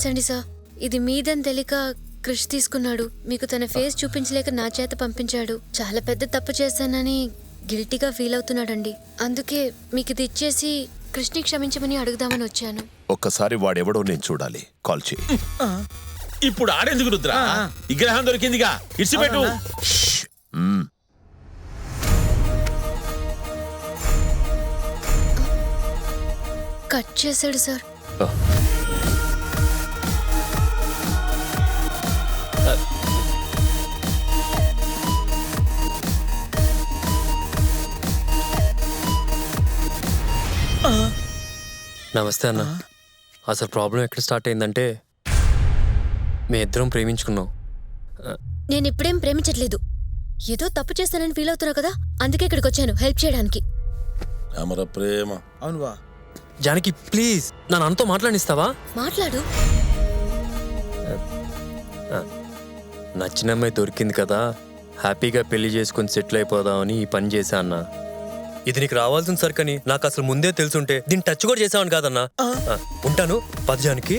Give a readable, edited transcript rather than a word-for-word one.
క్షమించండి సార్. ఇది మీదని తెలియక క్రిష్ తీసుకున్నాడు. మీకు తన ఫేస్ చూపించలేక నా చేత పంపించాడు. చాలా పెద్ద తప్పు చేశానని గిల్టీగా ఫీల్ అవుతున్నాడండి. అందుకే మీకు ఇది ఇచ్చేసి కృష్ణని క్షమించమని అడుగుదామని వచ్చాను. ఒక్కసారి వాడెవడో నేను చూడాలి. కాల్ చేయి. ఇప్పుడు ఆడేందుకు రుద్రా? విగ్రహం దొరికిందిగా, ఇడిచిపెట్టు. కట్ చేశాడు సార్. నమస్తే అన్న. అసలు ప్రాబ్లం ఎక్కడ స్టార్ట్ అయిందంటే మీ ఇద్దరం ప్రేమించుకున్నాం. నేను ఇప్పుడేం ప్రేమించట్లేదు. ఏదో తప్పు చేస్తానని ఫీల్ అవుతున్నా కదా, అందుకే ఇక్కడికి వచ్చాను హెల్ప్ చేయడానికి. అమర ప్రేమ. అవునువా జానకి ప్లీజ్ నా నాన్నతో మాట్లాడిస్తావా? మాట్లాడు. నచ్చిన అమ్మాయి దొరికింది కదా, హ్యాపీగా పెళ్లి చేసుకుని సెటిల్ అయిపోదామని ఈ పని చేశా అన్న. ఇది నీకు రావాల్సిన సరికని నాకు అసలు ముందే తెలుసుంటే దీన్ని టచ్ కూడా చేసావని కాదన్నా. ఉంటాను. పద జానకి.